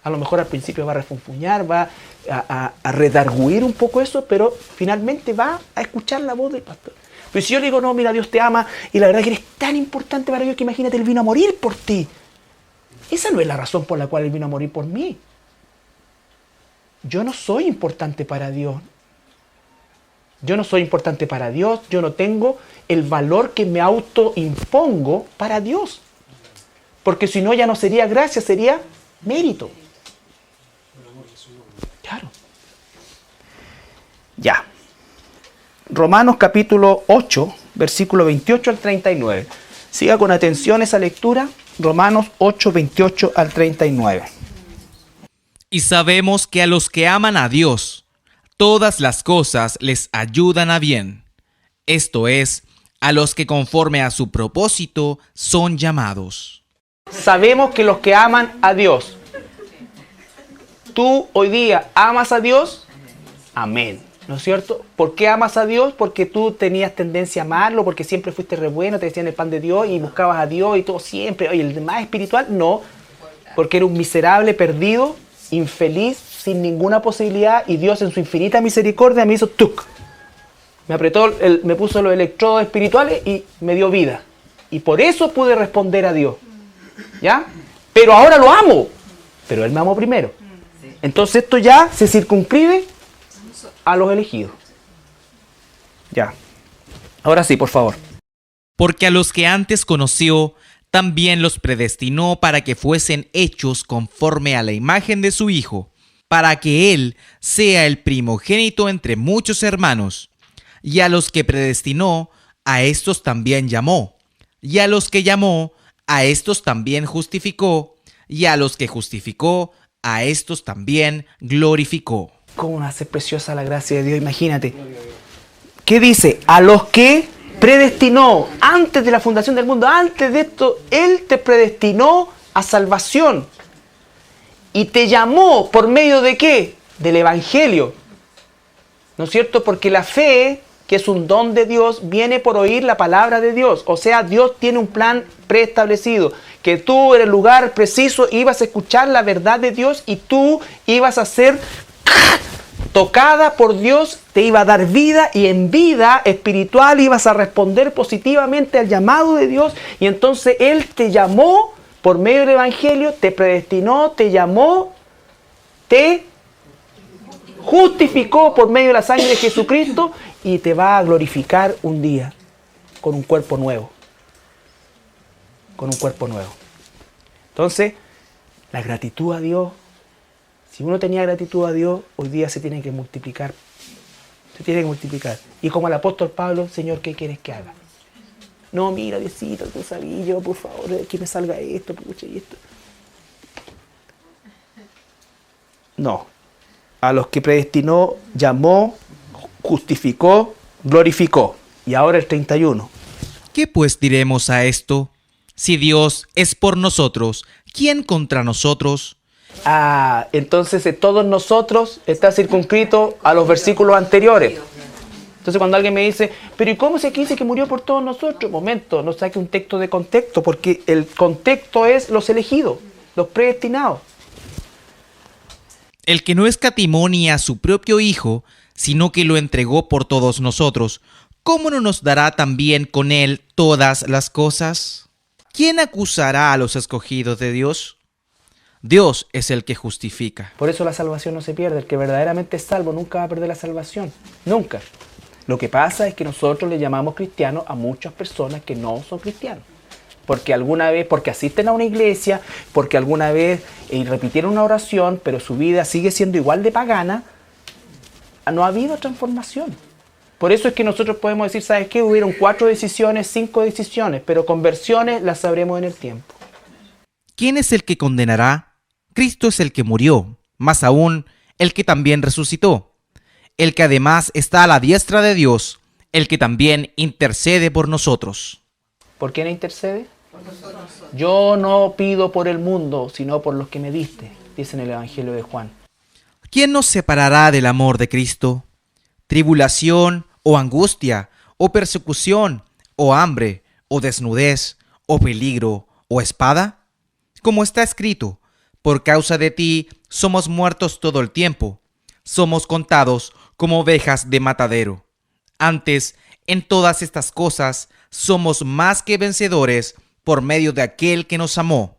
A lo mejor al principio va a refunfuñar, va a redarguir un poco eso, pero finalmente va a escuchar la voz del pastor. Pero si yo le digo, no, mira, Dios te ama y la verdad que eres tan importante para Dios que imagínate, Él vino a morir por ti. Esa no es la razón por la cual Él vino a morir por mí. Yo no soy importante para Dios. Yo no soy importante para Dios. Yo no tengo el valor que me autoimpongo para Dios. Porque si no, ya no sería gracia, sería mérito. Claro. Ya. Romanos capítulo 8, versículo 28 al 39. Siga con atención esa lectura. Romanos 8, 28 al 39. Y sabemos que a los que aman a Dios, todas las cosas les ayudan a bien. Esto es, a los que conforme a su propósito son llamados. Sabemos que los que aman a Dios. ¿Tú hoy día amas a Dios? Amén. ¿No es cierto? ¿Por qué amas a Dios? Porque tú tenías tendencia a amarlo, porque siempre fuiste re bueno, te decían el pan de Dios y buscabas a Dios y todo siempre. Oye, el más espiritual, no. Porque era un miserable, perdido, infeliz, sin ninguna posibilidad, y Dios en su infinita misericordia me hizo ¡tuc! Me apretó, me puso los electrodos espirituales y me dio vida. Y por eso pude responder a Dios. ¿Ya? Pero ahora lo amo. Pero Él me amó primero. Entonces esto ya se circunscribe a los elegidos. Ya. Ahora sí, por favor. Porque a los que antes conoció, también los predestinó para que fuesen hechos conforme a la imagen de su Hijo, para que Él sea el primogénito entre muchos hermanos. Y a los que predestinó, a estos también llamó. Y a los que llamó, a estos también justificó. Y a los que justificó, a estos también glorificó. ¿Cómo hace preciosa la gracia de Dios? Imagínate. ¿Qué dice? A los que predestinó antes de la fundación del mundo, antes de esto, Él te predestinó a salvación. Y te llamó por medio de ¿qué? Del Evangelio. ¿No es cierto? Porque la fe, que es un don de Dios, viene por oír la palabra de Dios. O sea, Dios tiene un plan preestablecido. Que tú en el lugar preciso ibas a escuchar la verdad de Dios y tú ibas a ser tocada por Dios, te iba a dar vida y en vida espiritual ibas a responder positivamente al llamado de Dios. Y entonces Él te llamó por medio del Evangelio, te predestinó, te llamó, te justificó por medio de la sangre de Jesucristo y te va a glorificar un día con un cuerpo nuevo. Con un cuerpo nuevo. Entonces, la gratitud a Dios, si uno tenía gratitud a Dios, hoy día se tiene que multiplicar. Se tiene que multiplicar. Y como el apóstol Pablo, Señor, ¿qué quieres que haga? No, mira, Diosito, tú sabías, yo, por favor, que me salga esto, pucha, y esto. No. A los que predestinó, llamó, justificó, glorificó. Y ahora el 31. ¿Qué pues diremos a esto? Si Dios es por nosotros, ¿quién contra nosotros? Entonces todos nosotros está circunscrito a los versículos anteriores. Entonces cuando alguien me dice, pero ¿y cómo se dice que murió por todos nosotros? Momento, no saque un texto de contexto, porque el contexto es los elegidos, los predestinados. El que no escatimó ni a su propio Hijo, sino que lo entregó por todos nosotros, ¿cómo no nos dará también con Él todas las cosas? ¿Quién acusará a los escogidos de Dios? Dios es el que justifica. Por eso la salvación no se pierde. El que verdaderamente es salvo nunca va a perder la salvación. Nunca. Lo que pasa es que nosotros le llamamos cristianos a muchas personas que no son cristianos. Porque alguna vez, porque asisten a una iglesia, porque alguna vez repitieron una oración, pero su vida sigue siendo igual de pagana, no ha habido transformación. Por eso es que nosotros podemos decir, ¿sabes qué? Hubieron 4 decisiones, 5 decisiones, pero conversiones las sabremos en el tiempo. ¿Quién es el que condenará? Cristo es el que murió, más aún, el que también resucitó, el que además está a la diestra de Dios, el que también intercede por nosotros. ¿Por quién intercede? Por nosotros. Yo no pido por el mundo, sino por los que me diste, dice en el Evangelio de Juan. ¿Quién nos separará del amor de Cristo? ¿Tribulación o angustia, o persecución, o hambre, o desnudez, o peligro, o espada? Como está escrito, Por causa de ti somos muertos todo el tiempo. Somos contados como ovejas de matadero. Antes, en todas estas cosas, somos más que vencedores por medio de aquel que nos amó.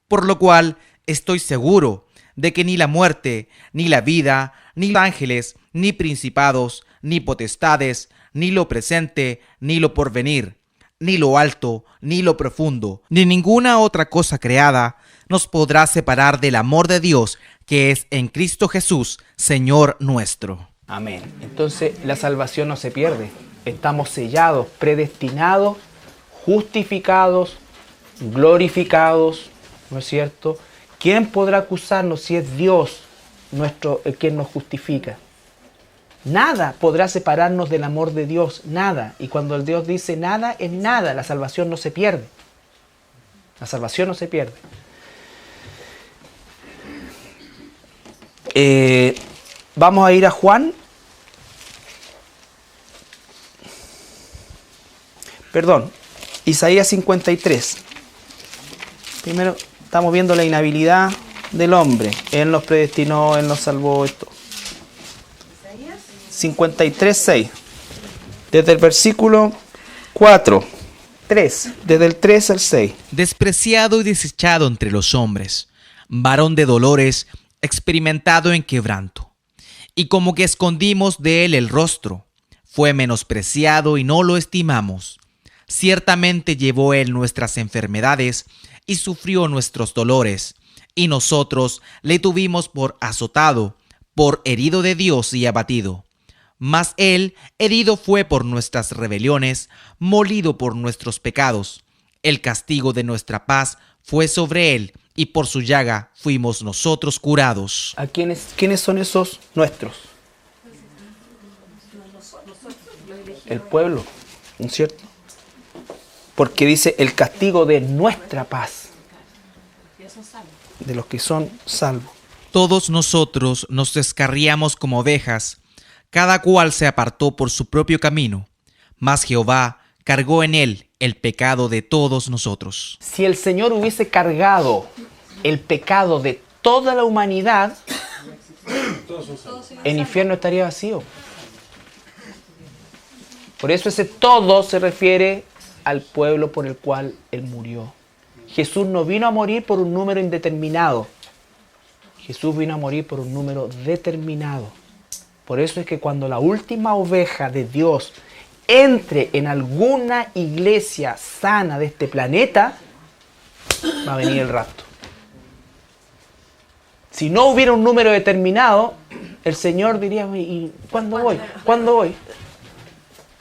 Por lo cual, estoy seguro de que ni la muerte, ni la vida, ni los ángeles, ni principados, ni potestades, ni lo presente, ni lo porvenir, ni lo alto, ni lo profundo, ni ninguna otra cosa creada nos podrá separar del amor de Dios que es en Cristo Jesús, Señor nuestro. Amén. Entonces la salvación no se pierde. Estamos sellados, predestinados, justificados, glorificados, ¿no es cierto? ¿Quién podrá acusarnos si es Dios nuestro el quien nos justifica? Nada podrá separarnos del amor de Dios, nada. Y cuando el Dios dice nada, es nada. La salvación no se pierde. La salvación no se pierde. Vamos a ir a Juan. Perdón, Isaías 53. Primero estamos viendo la inhabilidad del hombre. Él nos predestinó, Él nos salvó esto. 53:6. Desde el versículo 4. 3. Desde el 3 al 6. Despreciado y desechado entre los hombres, varón de dolores, experimentado en quebranto. Y como que escondimos de él el rostro, fue menospreciado y no lo estimamos. Ciertamente llevó él nuestras enfermedades y sufrió nuestros dolores, y nosotros le tuvimos por azotado, por herido de Dios y abatido. Mas él herido fue por nuestras rebeliones, molido por nuestros pecados. El castigo de nuestra paz fue sobre él, y por su llaga fuimos nosotros curados. ¿A quiénes son esos nuestros? El pueblo, ¿no es cierto? Porque dice el castigo de nuestra paz, de los que son salvos. Todos nosotros nos descarriamos como ovejas, cada cual se apartó por su propio camino, mas Jehová cargó en él el pecado de todos nosotros. Si el Señor hubiese cargado el pecado de toda la humanidad, el infierno estaría vacío. Por eso ese todo se refiere al pueblo por el cual Él murió. Jesús no vino a morir por un número indeterminado. Jesús vino a morir por un número determinado. Por eso es que cuando la última oveja de Dios entre en alguna iglesia sana de este planeta, va a venir el rapto. Si no hubiera un número determinado, el Señor diría, ¿y cuándo voy? ¿Cuándo voy?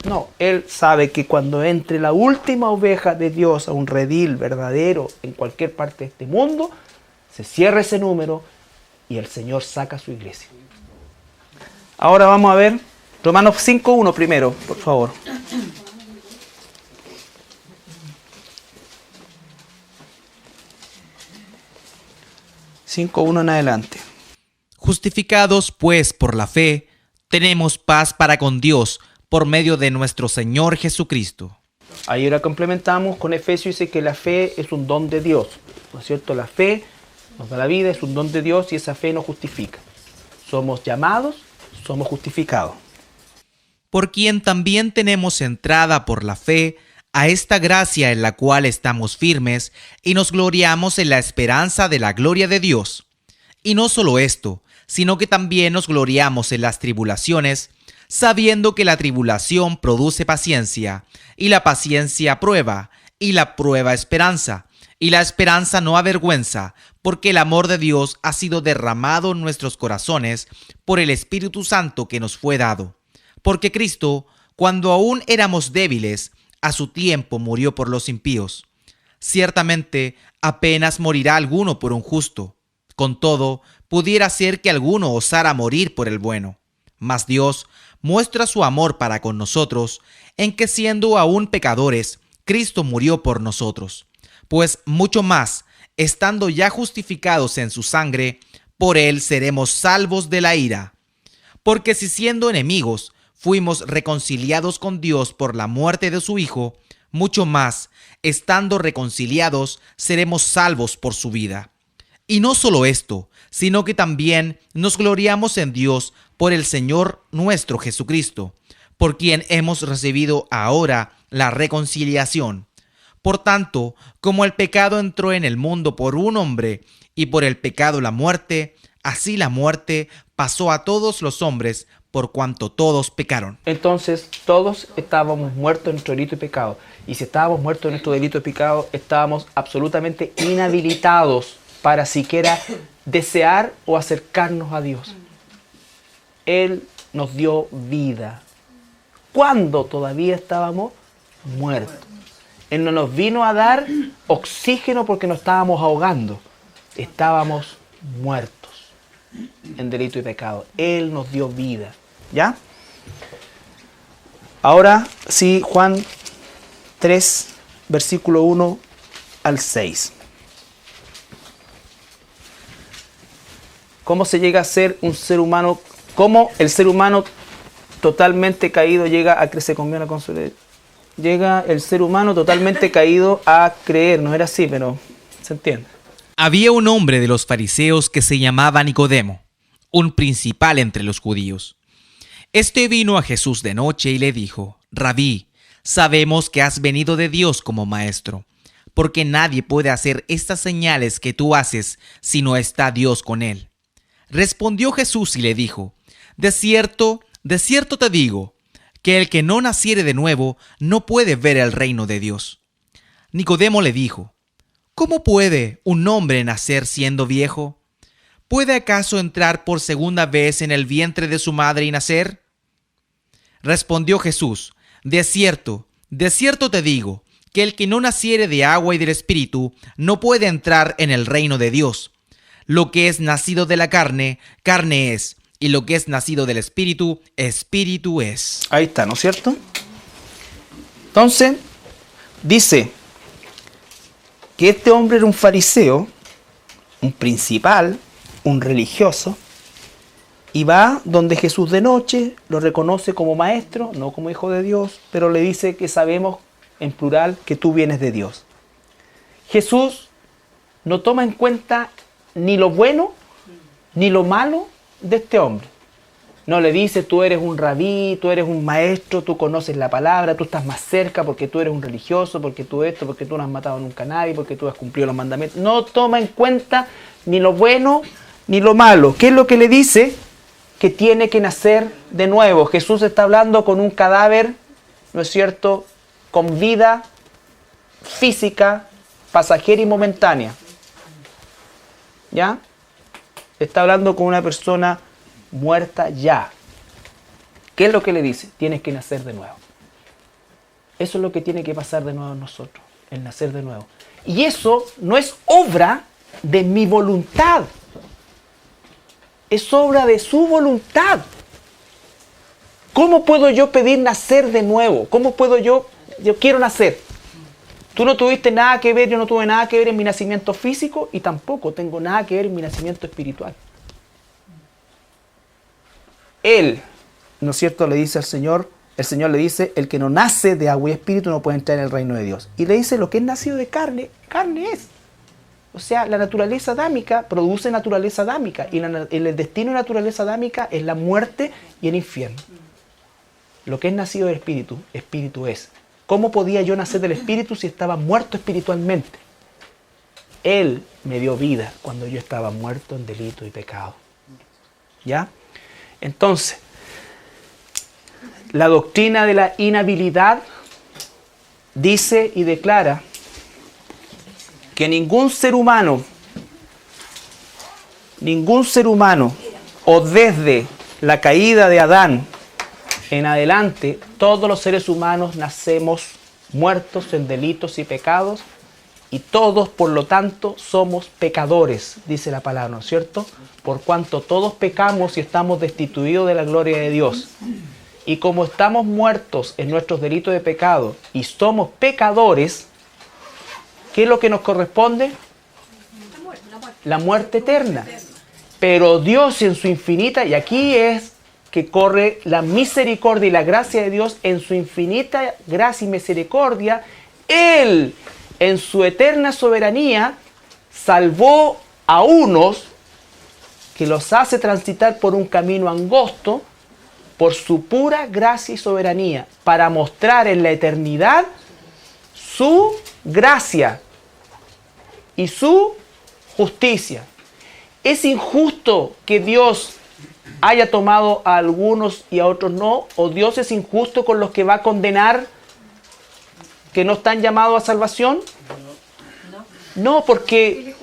No, Él sabe que cuando entre la última oveja de Dios a un redil verdadero en cualquier parte de este mundo, se cierra ese número y el Señor saca a su iglesia. Ahora vamos a ver Romanos 5:1 primero, por favor. (5:1) en adelante. Justificados pues por la fe, tenemos paz para con Dios por medio de nuestro Señor Jesucristo. Ahí ahora complementamos con Efesios, dice que la fe es un don de Dios, ¿no es cierto? La fe nos da la vida, es un don de Dios y esa fe nos justifica. Somos llamados, somos justificados. Por quien también tenemos entrada por la fe a esta gracia en la cual estamos firmes y nos gloriamos en la esperanza de la gloria de Dios. Y no solo esto, sino que también nos gloriamos en las tribulaciones, sabiendo que la tribulación produce paciencia, y la paciencia prueba, y la prueba esperanza, y la esperanza no avergüenza, porque el amor de Dios ha sido derramado en nuestros corazones por el Espíritu Santo que nos fue dado. Porque Cristo, cuando aún éramos débiles, a su tiempo murió por los impíos. Ciertamente, apenas morirá alguno por un justo. Con todo, pudiera ser que alguno osara morir por el bueno. Mas Dios muestra su amor para con nosotros, en que siendo aún pecadores, Cristo murió por nosotros. Pues mucho más, estando ya justificados en su sangre, por él seremos salvos de la ira. Porque si siendo enemigos, fuimos reconciliados con Dios por la muerte de su Hijo, mucho más, estando reconciliados, seremos salvos por su vida. Y no solo esto, sino que también nos gloriamos en Dios por el Señor nuestro Jesucristo, por quien hemos recibido ahora la reconciliación. Por tanto, como el pecado entró en el mundo por un hombre, y por el pecado la muerte, así la muerte pasó a todos los hombres, por cuanto todos pecaron. Entonces, todos estábamos muertos en nuestro delito y pecado. Y si estábamos muertos en nuestro delito y pecado, estábamos absolutamente inhabilitados para siquiera desear o acercarnos a Dios. Él nos dio vida cuando todavía estábamos muertos. Él no nos vino a dar oxígeno porque nos estábamos ahogando. Estábamos muertos en delito y pecado. Él nos dio vida. ¿Ya? Ahora sí, Juan 3, versículo 1 al 6. ¿Cómo se llega a ser un ser humano? ¿Cómo el ser humano totalmente caído llega a crecer? Conmigo la consuelo. Llega el ser humano totalmente caído a creer. No era así, pero se entiende. Había un hombre de los fariseos que se llamaba Nicodemo, un principal entre los judíos. Este vino a Jesús de noche y le dijo: Rabí, sabemos que has venido de Dios como maestro, porque nadie puede hacer estas señales que tú haces si no está Dios con él. Respondió Jesús y le dijo: de cierto te digo, que el que no naciere de nuevo no puede ver el reino de Dios. Nicodemo le dijo: ¿cómo puede un hombre nacer siendo viejo? ¿Puede acaso entrar por segunda vez en el vientre de su madre y nacer? Respondió Jesús: de cierto te digo, que el que no naciere de agua y del Espíritu no puede entrar en el reino de Dios. Lo que es nacido de la carne, carne es, y lo que es nacido del Espíritu, Espíritu es. Ahí está, ¿no es cierto? Entonces, dice que este hombre era un fariseo, un principal, un religioso, y va donde Jesús de noche, lo reconoce como maestro, no como hijo de Dios, pero le dice que sabemos, en plural, que tú vienes de Dios. Jesús no toma en cuenta ni lo bueno ni lo malo de este hombre. No le dice: tú eres un rabí, tú eres un maestro, tú conoces la palabra, tú estás más cerca porque tú eres un religioso, porque tú esto, porque tú no has matado nunca a nadie, porque tú has cumplido los mandamientos. No toma en cuenta ni lo bueno ni lo malo. ¿Qué es lo que le dice? Que tiene que nacer de nuevo. Jesús está hablando con un cadáver, ¿no es cierto?, con vida física, pasajera y momentánea. ¿Ya? Está hablando con una persona muerta ya. ¿Qué es lo que le dice? Tienes que nacer de nuevo. Eso es lo que tiene que pasar de nuevo en nosotros, el nacer de nuevo. Y eso no es obra de mi voluntad. Es obra de su voluntad. ¿Cómo puedo yo pedir nacer de nuevo? ¿Cómo puedo yo quiero nacer? Tú no tuviste nada que ver, yo no tuve nada que ver en mi nacimiento físico y tampoco tengo nada que ver en mi nacimiento espiritual. Él, ¿no es cierto?, le dice al Señor, el Señor le dice: el que no nace de agua y espíritu no puede entrar en el reino de Dios. Y le dice: lo que es nacido de carne, carne es. O sea, la naturaleza adámica produce naturaleza adámica y el destino de la naturaleza adámica es la muerte y el infierno. Lo que es nacido del espíritu, espíritu es. ¿Cómo podía yo nacer del espíritu si estaba muerto espiritualmente? Él me dio vida cuando yo estaba muerto en delito y pecado. ¿Ya? Entonces, la doctrina de la inhabilidad dice y declara que ningún ser humano, o desde la caída de Adán en adelante, todos los seres humanos nacemos muertos en delitos y pecados, y todos, por lo tanto, somos pecadores, dice la palabra, ¿no es cierto? Por cuanto todos pecamos y estamos destituidos de la gloria de Dios. Y como estamos muertos en nuestros delitos de pecado y somos pecadores, ¿qué es lo que nos corresponde? La muerte eterna. Pero Dios en su infinita, y aquí es que corre la misericordia y la gracia de Dios, en su infinita gracia y misericordia, Él, en su eterna soberanía, salvó a unos que los hace transitar por un camino angosto por su pura gracia y soberanía, para mostrar en la eternidad su gracia y su justicia. ¿Es injusto que Dios haya tomado a algunos y a otros no? ¿O Dios es injusto con los que va a condenar que no están llamados a salvación? No, porque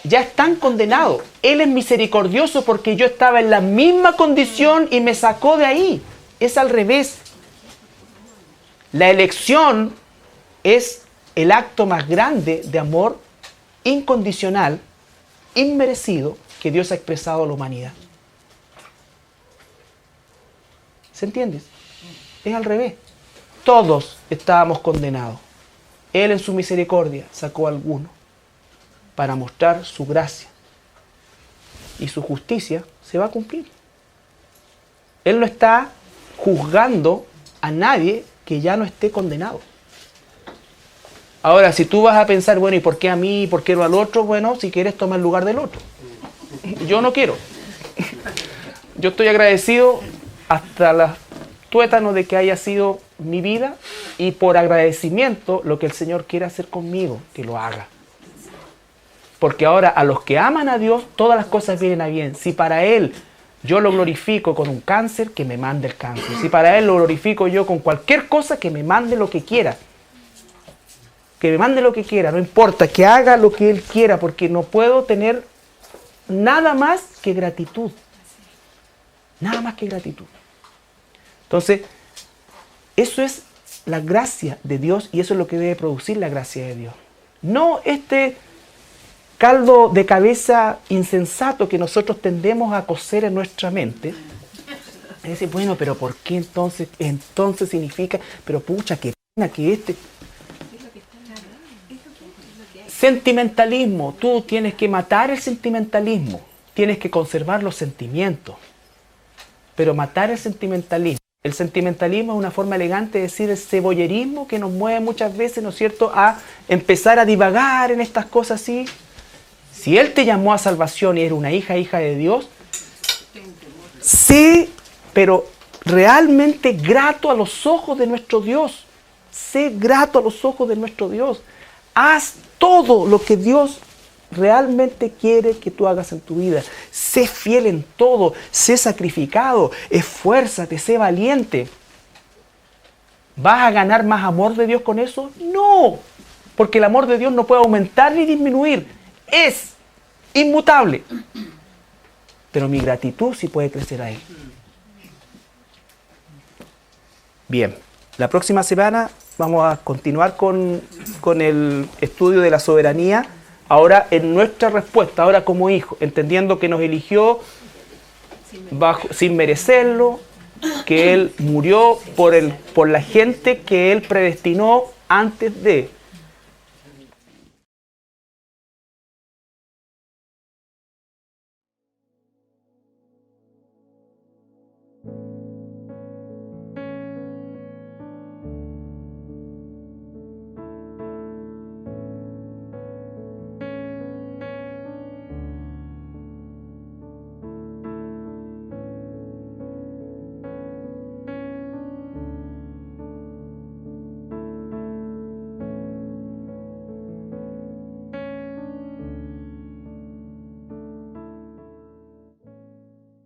ya están condenados. Él es misericordioso porque yo estaba en la misma condición y me sacó de ahí. Es al revés. La elección es el acto más grande de amor incondicional, inmerecido, que Dios ha expresado a la humanidad. ¿Se entiende? Es al revés. Todos estábamos condenados. Él en su misericordia sacó a algunos para mostrar su gracia. Y su justicia se va a cumplir. Él no está juzgando a nadie que ya no esté condenado. Ahora, si tú vas a pensar, bueno, ¿y por qué a mí? ¿Por qué no al otro? Bueno, si quieres, toma el lugar del otro. Yo no quiero. Yo estoy agradecido hasta los tuétanos de que haya sido mi vida, y por agradecimiento lo que el Señor quiere hacer conmigo, que lo haga. Porque ahora a los que aman a Dios, todas las cosas vienen a bien. Si para Él yo lo glorifico con un cáncer, que me mande el cáncer. Si para Él lo glorifico yo con cualquier cosa, que me mande lo que quiera. Que me mande lo que quiera, no importa, que haga lo que Él quiera, porque no puedo tener nada más que gratitud. Nada más que gratitud. Entonces, eso es la gracia de Dios, y eso es lo que debe producir la gracia de Dios. No este caldo de cabeza insensato que nosotros tendemos a cocer en nuestra mente. Es decir, bueno, pero ¿por qué entonces? Entonces significa, pero pucha, qué pena que este... Sentimentalismo. Tú tienes que matar el sentimentalismo. Tienes que conservar los sentimientos. Pero matar el sentimentalismo. El sentimentalismo es una forma elegante de decir el cebollerismo que nos mueve muchas veces, ¿no es cierto?, a empezar a divagar en estas cosas así. Si Él te llamó a salvación y eres una hija de Dios, sé, pero realmente grato a los ojos de nuestro Dios. Sé grato a los ojos de nuestro Dios. Haz todo lo que Dios realmente quiere que tú hagas en tu vida. Sé fiel en todo, sé sacrificado, esfuérzate, sé valiente. ¿Vas a ganar más amor de Dios con eso? No, porque el amor de Dios no puede aumentar ni disminuir. Es inmutable. Pero mi gratitud sí puede crecer a Él. Bien, la próxima semana vamos a continuar con el estudio de la soberanía. Ahora en nuestra respuesta, ahora como hijo, entendiendo que nos eligió sin merecerlo, que Él murió por la gente que Él predestinó antes de.